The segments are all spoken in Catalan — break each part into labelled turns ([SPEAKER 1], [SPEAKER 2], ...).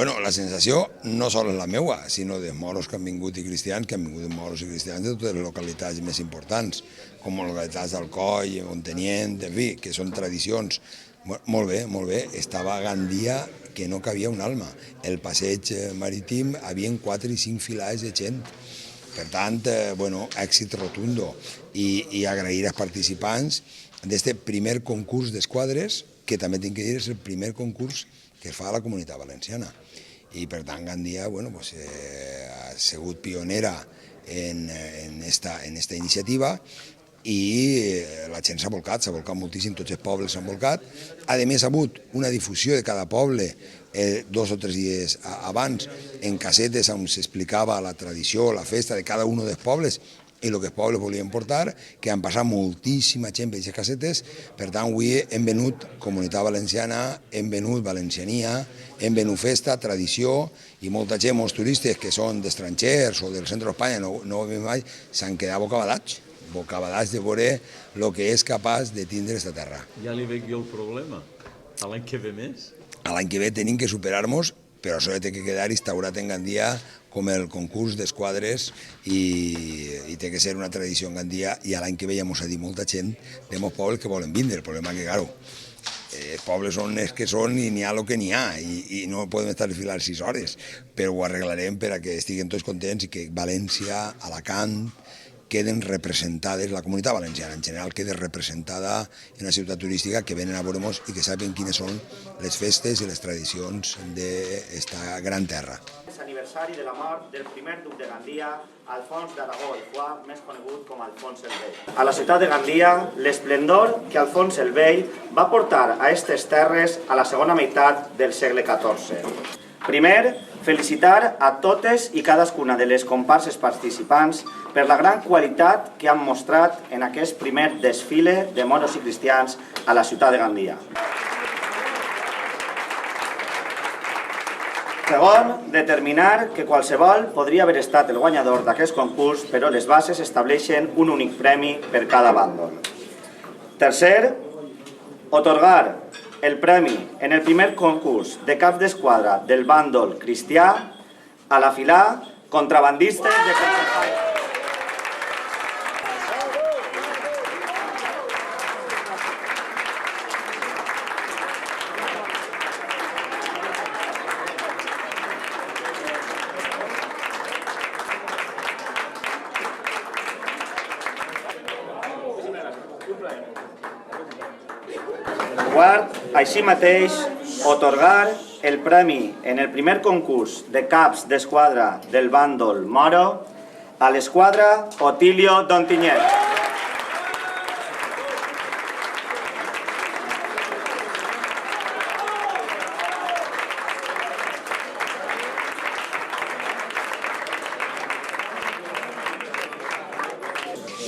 [SPEAKER 1] Bueno, la sensació no sols la meua, sinó dels moros que han vingut i cristians, que han vingut de moros i cristians de totes les localitats més importants, com les localitats d'Alcoi, Ontenient, en fi, que són tradicions. Molt bé, molt bé. Estava a Gandia que no cabia un alma. El passeig marítim havien 4 i 5 filades de gent. Per tant, bueno, èxit rotundo. I agrair als participants d'este primer concurs d'esquadres, que també tinc que dir és el primer concurs que es fa a la Comunitat Valenciana. I per tant Gandia ha sigut pionera en esta iniciativa i la gent s'ha volcat moltíssim, tots els pobles s'han volcat. A més, ha hagut una difusió de cada poble 2 o 3 dies abans en casetes on s'explicava la tradició, la festa de cada un dels pobles i el que els pobles volien portar, que han passat moltíssima gent per aquestes casetes. Per tant, avui hem venut Comunitat Valenciana, hem venut valenciania, hem venut festa, tradició, i molta gent, molts turistes que són d'estrangers o del centre d'Espanya, no ho veiem mai, s'han quedat bocabadats de veure el que és capaç de tindre aquesta terra.
[SPEAKER 2] Ja li veig jo el problema. A l'any que ve més?
[SPEAKER 1] A l'any que ve tenim que superar-nos, però això té que quedar instaurat en Gandia com el concurs d'esquadres i té que ser una tradició en Gandia, i l'any que ve ja mos ha dit molta gent de molts pobles que volen vindre. El problema és que, claro, els pobles són els que són i n'hi ha el que n'hi ha i no podem estar filant 6 hores, però ho arreglarem per a que estiguin tots contents i que València, Alacant, queden representades, la Comunitat Valenciana en general queda representada en una ciutat turística, que venen a veure-nos i que sàpiguen quines són les festes i les tradicions d'esta gran terra.
[SPEAKER 3] És aniversari de la mort del primer duc de Gandia, Alfons d'Aragó i Foix, més conegut com Alfons el Vell. A la ciutat de Gandia, l'esplendor que Alfons el Vell va portar a aquestes terres a la segona meitat del segle XIV. Primer, felicitar a totes i cadascuna de les comparses participants per la gran qualitat que han mostrat en aquest primer desfile de moros i cristians a la ciutat de Gandia. Segon, determinar que qualsevol podria haver estat el guanyador d'aquest concurs, però les bases estableixen un únic premi per cada bàndol. Tercer, atorgar el premi en el primer concurs de cap d'esquadra del bàndol cristià a la filà Contrabandistes de Concepción. Quart, així mateix, atorgar el premi en el primer concurs de caps d'esquadra del bàndol moro a l'esquadra Otilio d'Ontinyent.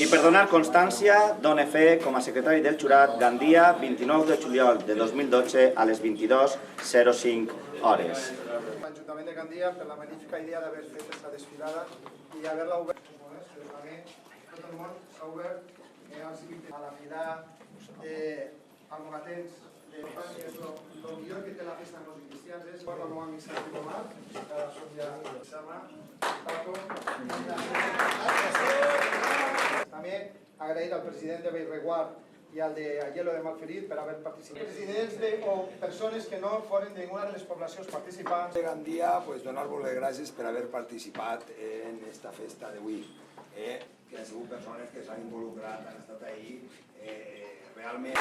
[SPEAKER 3] I per donar constància, done fe com a secretari del jurat Gandia, 29 de juliol de 2012 a les 22:05 hores.
[SPEAKER 4] L'Ajuntament de Gandia per la magnífica idea d'haver fet aquesta desfilada i haver-la obert. Però també tot el món s'ha obert a la fila almogatens de Espanya. El millor que té la festa amb els cristians és la meva missa de Tomàs, que són ja Sama, Paco. També agrair al president de Bellreguard i al de Aielo de Malferit per haver participat. Presidents o persones que no foren de ninguna de les poblacions participants.
[SPEAKER 1] De Gandia, donar-vos les gràcies per haver participat en aquesta festa d'avui. Que han sigut persones que s'han involucrat, han estat ahí, realment...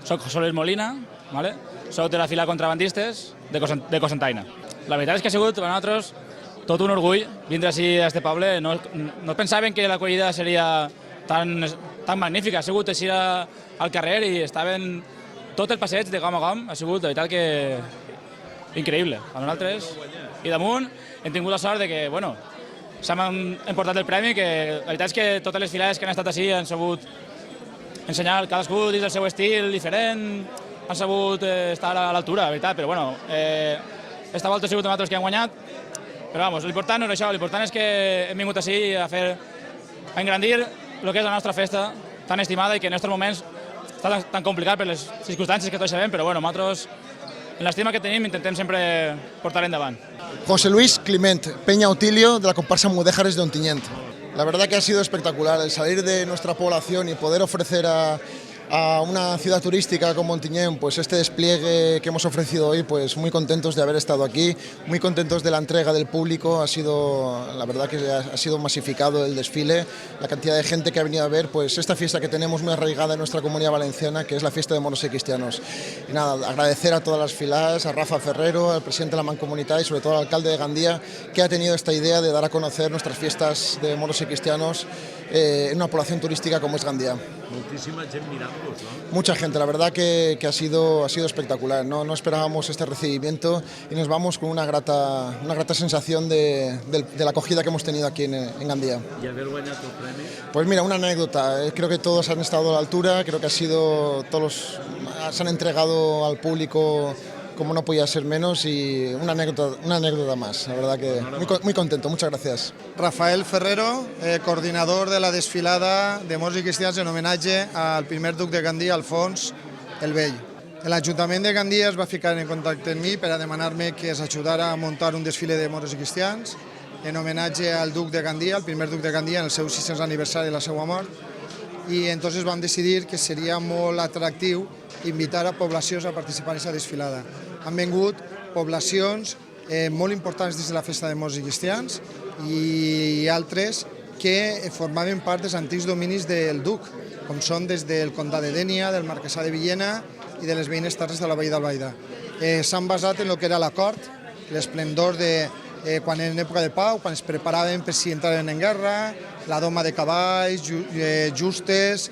[SPEAKER 5] Soc José Luis Molina, soc de la fila Contrabandistes de Cocentaina. La veritat és que ha sigut per nosaltres tot un orgull vindre així a aquest poble. No pensàvem que l'acollida seria tan magnífica. Ha sigut així al carrer i estaven tot el passeig de gom a gom. Ha sigut, de veritat, que increïble. A nosaltres. I damunt hem tingut la sort de que, bueno, s'han emportat el premi, que la veritat és que totes les filades que han estat així han sabut ensenyar cadascú dins del seu estil diferent han sabut estar a l'altura, la veritat, però bueno, esta volta ha sigut nosaltres que han guanyat, però vamos, l'important no és això, l'important és que hem vingut així a engrandir el que és la nostra festa tan estimada i que en aquests moments està tan complicat per les circumstàncies que tots sabem, però bueno, nosaltres, en l'estima que tenim, intentem sempre portar endavant.
[SPEAKER 6] José Luis Climent, Peña Otilio, de la comparsa Mudéjares de Ontinyent. La verdad que ha sido espectacular el salir de nuestra población y poder ofrecer a una ciudad turística como Ontinyent, pues este despliegue que hemos ofrecido hoy, pues muy contentos de haber estado aquí, muy contentos de la entrega del público. La verdad que ha sido masificado el desfile, la cantidad de gente que ha venido a ver pues esta fiesta que tenemos muy arraigada en nuestra comunidad valenciana, que es la fiesta de moros y cristianos. Y nada, agradecer a todas las filas, a Rafa Ferrero, al presidente de la Mancomunitat y sobre todo al alcalde de Gandía, que ha tenido esta idea de dar a conocer nuestras fiestas de moros y cristianos en una población turística como es Gandía.
[SPEAKER 2] Moltíssima gent mirant-vos, no?
[SPEAKER 6] Mucha gente, la verdad que ha sido espectacular. No esperábamos este recibimiento y nos vamos con una grata sensación de la acogida que hemos tenido aquí en Gandía.
[SPEAKER 2] I haver guanyat el premi?
[SPEAKER 6] Pues mira, una anécdota. Creo que todos han estado a la altura, creo que se han entregado al público como no podía ser menos y una anécdota más. La verdad que muy contento, muchas gracias.
[SPEAKER 4] Rafael Ferrero, coordinador de la desfilada de moros i cristians en homenatge al primer duc de Gandia, Alfons el Vell. L'Ajuntament de Gandia es va ficar en contacte amb mi per a demanar-me que es ajudara a muntar un desfile de moros i cristians en homenatge al duc de Gandia, el primer duc de Gandia, en el seu 600 aniversari de la seva mort. I entonces vam decidir que seria molt atractiu invitar a poblacions a participar en aquesta desfilada. Han vingut poblacions molt importants dins de la festa de moros i cristians i altres que formaven part dels antics dominis del duc, com són des del Condà de Dénia, del Marquesà de Villena i de les veïnes terres de la Vall d'Albaida. S'han basat en el que era la cort, l'esplendor de quan en època de pau, quan es preparaven per si entraven en guerra, la doma de cavalls, justes,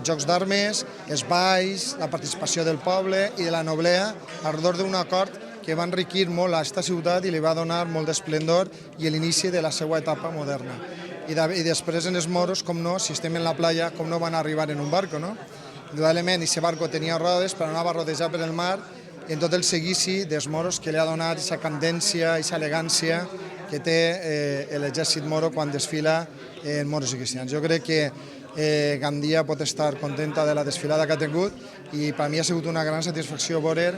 [SPEAKER 4] jocs d'armes, els balls, la participació del poble i de la noblea alrededor d'una cort que va enriquir molt a aquesta ciutat i li va donar molt d'esplendor i l'inici de la seva etapa moderna. I després en els moros, com no, si estem en la playa, com no van arribar en un barco, no? Indudablement, aquest barco tenia rodes, però anava a rodejar per el mar i en tot el seguici dels moros que li ha donat aquesta candència, aquesta elegància que té l'exèrcit moro quan desfila en moros i cristians. Jo crec que Gandia pot estar contenta de la desfilada que ha tingut i per mi ha sigut una gran satisfacció veure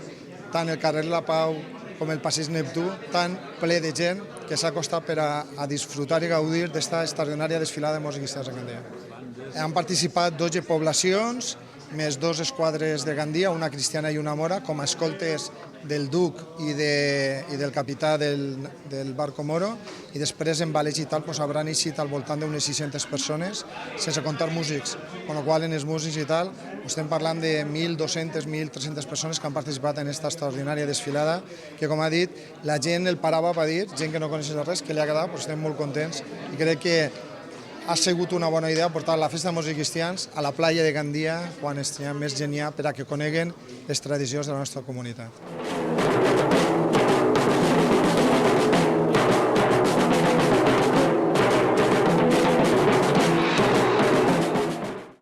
[SPEAKER 4] tant el carrer La Pau com el passeig Neptú tan ple de gent que s'ha acostat per a disfrutar i gaudir d'esta extraordinària desfilada de moros i cristians a Gandia. Han participat 12 poblacions, més 2 esquadres de Gandia, una cristiana i una mora, com a escoltes del duc i del capità del barco moro, i després en ballet i tal hauran eixit al voltant d'unes 600 persones, sense comptar músics, amb la qual cosa en els músics i tal estem parlant de 1.200, 1.300 persones que han participat en aquesta extraordinària desfilada, que com ha dit, la gent el parava per dir, gent que no coneixia res, que li ha agradat, però estem molt contents i crec que ha sigut una bona idea portar la festa de moros i cristians a la playa de Gandia quan estigui més gent per a que coneguen les tradicions de la nostra comunitat.